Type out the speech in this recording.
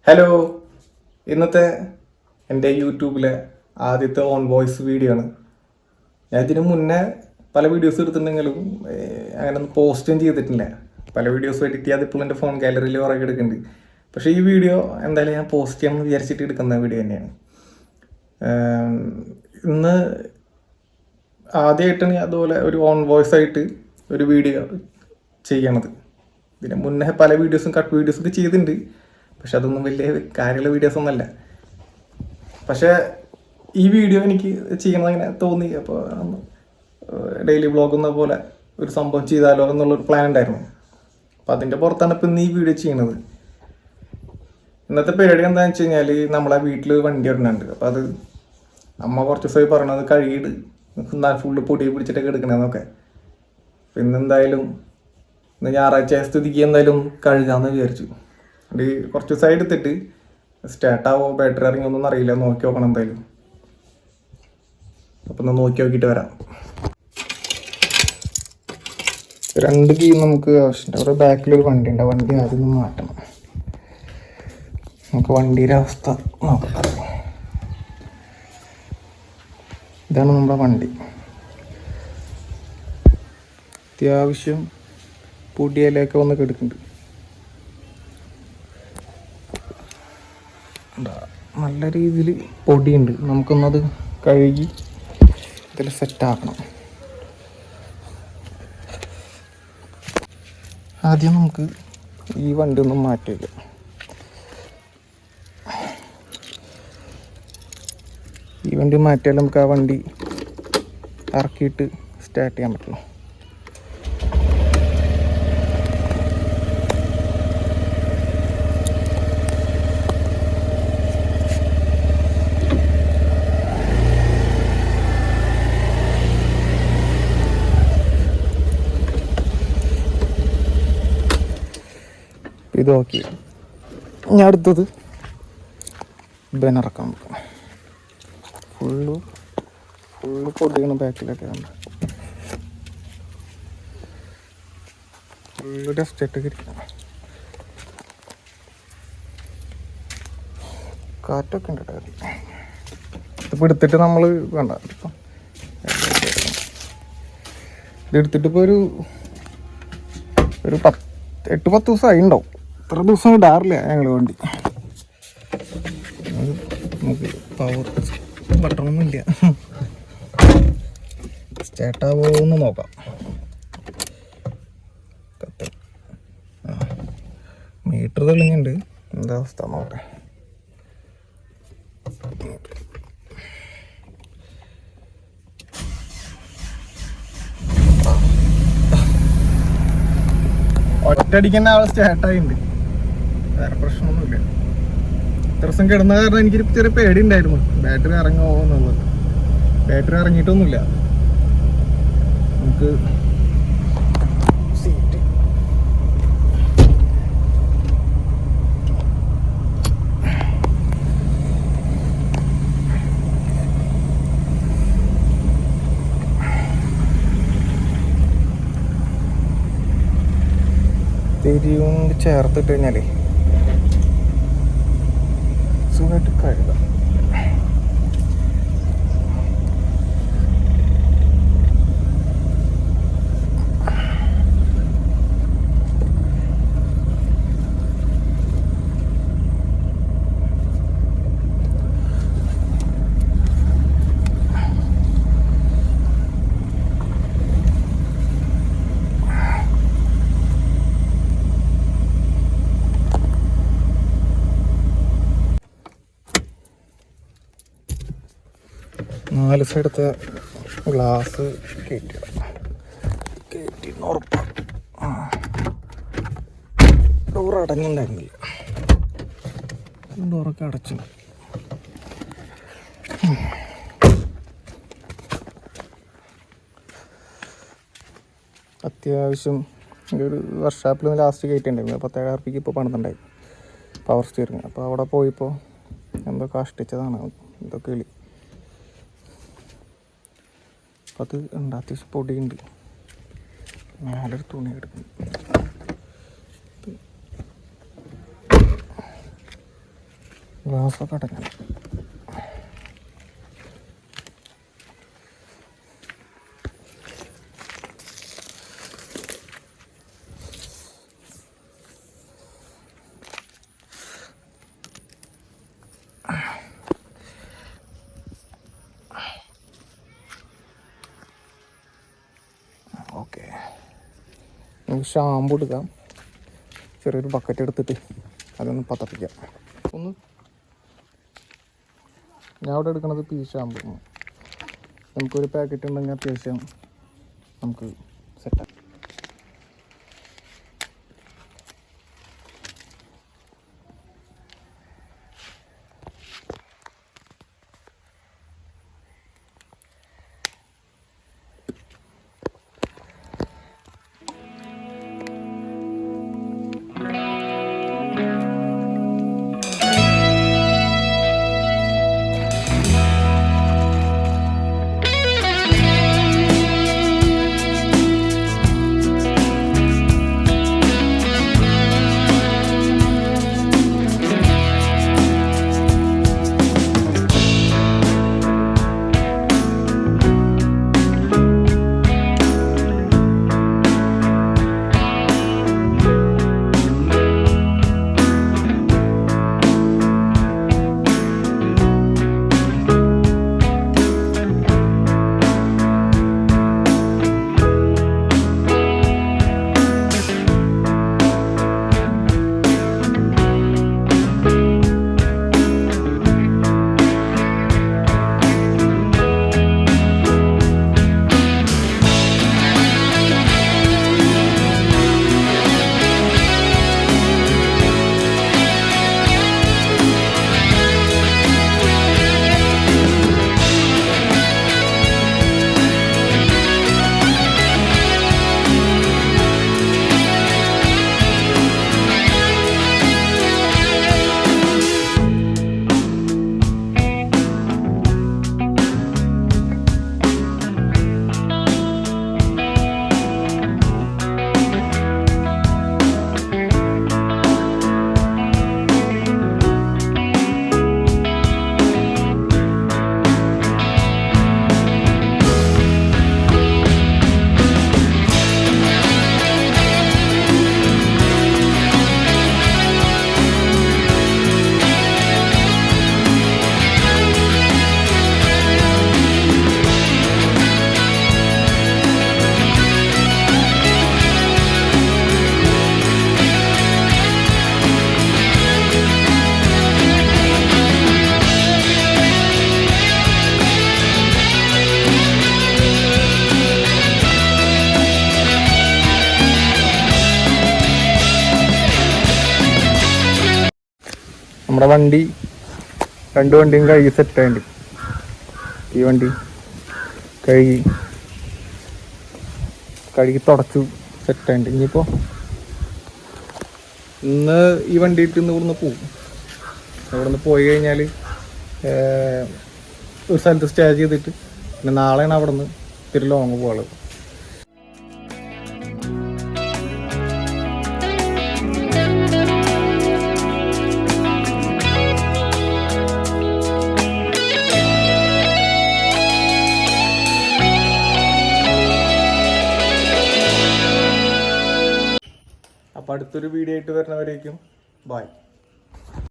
Hello, ഇന്നത്തെ എൻ്റെ യൂട്യൂബിലെ ആദ്യത്തെ ഓൺ വോയിസ് വീഡിയോ ആണ്. ഞാൻ ഇതിന് മുന്നേ പല വീഡിയോസ് എടുത്തിട്ടുണ്ടെങ്കിലും അങ്ങനെ പോസ്റ്റും ചെയ്തിട്ടില്ല. പല വീഡിയോസ് എഡിറ്റ് ചെയ്യാതെ ഇപ്പോൾ എൻ്റെ ഫോൺ ഗാലറിയിൽ പുറകെ എടുക്കുന്നുണ്ട്. പക്ഷേ ഈ വീഡിയോ എന്തായാലും ഞാൻ പോസ്റ്റ് ചെയ്യാമെന്ന് വിചാരിച്ചിട്ട് എടുക്കുന്ന വീഡിയോ തന്നെയാണ്. ഇന്ന് ആദ്യമായിട്ടാണ് അതുപോലെ ഒരു ഓൺ വോയിസ് ആയിട്ട് ഒരു വീഡിയോ ചെയ്യണത്. ഇതിന് മുന്നേ പല വീഡിയോസും കട്ട് വീഡിയോസൊക്കെ ചെയ്തിട്ടുണ്ട്. പക്ഷെ അതൊന്നും വലിയ കാര്യമുള്ള വീഡിയോസ് ഒന്നല്ല. പക്ഷേ ഈ വീഡിയോ എനിക്ക് ചെയ്യണമെന്നിങ്ങനെ തോന്നി. അപ്പോൾ ഡെയിലി വ്ളോഗ് എന്ന പോലെ ഒരു സംഭവം ചെയ്താലോ എന്നുള്ളൊരു പ്ലാൻ ഉണ്ടായിരുന്നു. അപ്പോൾ അതിൻ്റെ പുറത്താണ് ഇപ്പം ഇന്ന് ഈ വീഡിയോ ചെയ്യണത്. ഇന്നത്തെ പരിപാടി എന്താണെന്ന് വെച്ച് കഴിഞ്ഞാൽ നമ്മളെ വീട്ടിൽ വണ്ടി ഒരെണ്ണുണ്ട്. അപ്പോൾ അത് അമ്മ കുറച്ച് ദിവസമായി പറഞ്ഞത് കഴുകിയിട്ട് ഫുള്ള് പൊടി പിടിച്ചിട്ടൊക്കെ എടുക്കണമെന്നൊക്കെ. അപ്പം ഇന്നെന്തായാലും ഇന്ന് ഞായറാഴ്ച സ്ഥിതിക്ക് എന്തായാലും കഴുകാമെന്ന് വിചാരിച്ചു. അത് കുറച്ച് ദിവസമായി എടുത്തിട്ട് സ്റ്റാർട്ടാവോ ബാറ്ററി ഇറങ്ങിയൊന്നും അറിയില്ല. നോക്കി നോക്കണം എന്തായാലും. അപ്പം ഒന്ന് നോക്കി നോക്കിയിട്ട് വരാം. 2 കീ നമുക്ക് ആവശ്യമുണ്ട്. അവിടെ ബാക്കിലൊരു വണ്ടി ഉണ്ട്. വണ്ടി ആദ്യം ഒന്ന് മാറ്റണം. നമുക്ക് വണ്ടിയുടെ അവസ്ഥ നോക്കട്ടെ. ഇതാണ് നമ്മുടെ വണ്ടി. അത്യാവശ്യം പൊടിയിലൊക്കെ വന്ന് കിടക്കുന്നുണ്ട്. നല്ല രീതിയിൽ പൊടിയുണ്ട്. നമുക്കൊന്നത് കഴുകി ഇതിൽ സെറ്റാക്കണം. ആദ്യം നമുക്ക് ഈ വണ്ടി ഒന്ന് മാറ്റി വയ്ക്കാം. ഈ വണ്ടി മാറ്റിയാൽ നമുക്ക് ആ വണ്ടി ഇറക്കിയിട്ട് സ്റ്റാർട്ട് ചെയ്യാൻ പറ്റുള്ളൂ. ഇത് ഓക്കെ. ഞാൻ അടുത്തത് ബെനറക്കാൻ നോക്കാം. ഫുള്ള് പൊടിയാണ് ബാക്കിലൊക്കെ. ഫുള്ള് ഡസ്റ്റായിട്ടൊക്കെ ഇരിക്കണം. കാറ്റൊക്കെ ഉണ്ട്. ഇതിപ്പോൾ എടുത്തിട്ട് നമ്മൾ വേണ്ട ഇപ്പം ഇതെടുത്തിട്ടിപ്പോൾ ഒരു 8-10 ദിവസമായി ഉണ്ടാവും. ഇത്ര ദിവസം ഇടാറില്ല ഞങ്ങൾ വണ്ടി. നമുക്ക് പവർ ബട്ടണൊന്നുമില്ല. സ്റ്റാർട്ടാവോന്ന് നോക്കാം. മീറ്റർ തെളിഞ്ഞുണ്ട്. എന്താ അവസ്ഥ നോക്കട്ടെ. ഒറ്റയടിക്കുന്ന ആൾ സ്റ്റാർട്ടായിട്ടുണ്ട്. വേറെ പ്രശ്നമൊന്നുമില്ല. ഇത്ര ദിവസം കിടന്ന കാരണം എനിക്കൊരു ചെറിയ പേടി ഉണ്ടായിരുന്നു ബാറ്ററി ഇറങ്ങുമോ എന്നുള്ളത്. ബാറ്ററി ഇറങ്ങിയിട്ടൊന്നുമില്ല. നമുക്ക് സീറ്റ് തിരിയുകൊണ്ട് ചേർത്തിട്ട് കഴിഞ്ഞാലേ സുഖമായിട്ട് കഴുകാം. നാല് സൈഡത്തെ ഗ്ലാസ് കയറ്റി ഉറപ്പാണ്. ഡോർ അടഞ്ഞിട്ടുണ്ടായിരുന്നില്ല. ഡോറൊക്കെ അടച്ചു. അത്യാവശ്യം ഒരു വർക്ക്ഷോപ്പിൽ നിന്ന് ലാസ്റ്റ് കയറ്റിണ്ടായിരുന്നു. 17,000 റുപ്യക്ക് ഇപ്പോൾ പണിതുണ്ടായി പവർ സ്റ്റിയറിങ്. അപ്പോൾ അവിടെ പോയപ്പോൾ എന്തോ കഷ്ടിച്ചതാണ്. എന്തോ കിളി. അപ്പം അത് ഉണ്ട്. അത്യാവശ്യം പൊടിയുണ്ട്. മേലൊരു തുണി എടുക്കുന്നു. ഗ്ലാസ്സൊക്കെ അടയ്ക്കണം. ഓക്കെ, നമുക്ക് ഷാമ്പു എടുക്കാം. ചെറിയൊരു ബക്കറ്റ് എടുത്തിട്ട് അതൊന്ന് പതപ്പിക്കാം. ഒന്ന് ഞാൻ അവിടെ എടുക്കണത് പീ ഷാമ്പു. നമുക്കൊരു പാക്കറ്റ് ഉണ്ടെങ്കിൽ അത്യാവശ്യം നമുക്ക് സെറ്റാക്കാം. നമ്മുടെ വണ്ടി, 2 വണ്ടിയും കഴുകി സെറ്റായിട്ടുണ്ട്. ഈ വണ്ടി കഴുകി തുടച്ചു സെറ്റായിട്ടുണ്ട്. ഇനിയിപ്പോൾ ഇന്ന് ഈ വണ്ടി ഇട്ട് ഇവിടുന്ന് പോകും. ഇവിടുന്ന് പോയി കഴിഞ്ഞാൽ ഒരു സ്ഥലത്ത് സ്റ്റേ ചെയ്തിട്ട് പിന്നെ നാളെയാണ് അവിടെ നിന്ന് ഇത്തിരി ലോങ് പോകുള്ളത്. അപ്പോൾ അടുത്തൊരു വീഡിയോ ആയിട്ട് വരുന്നവരേക്കും ബൈ.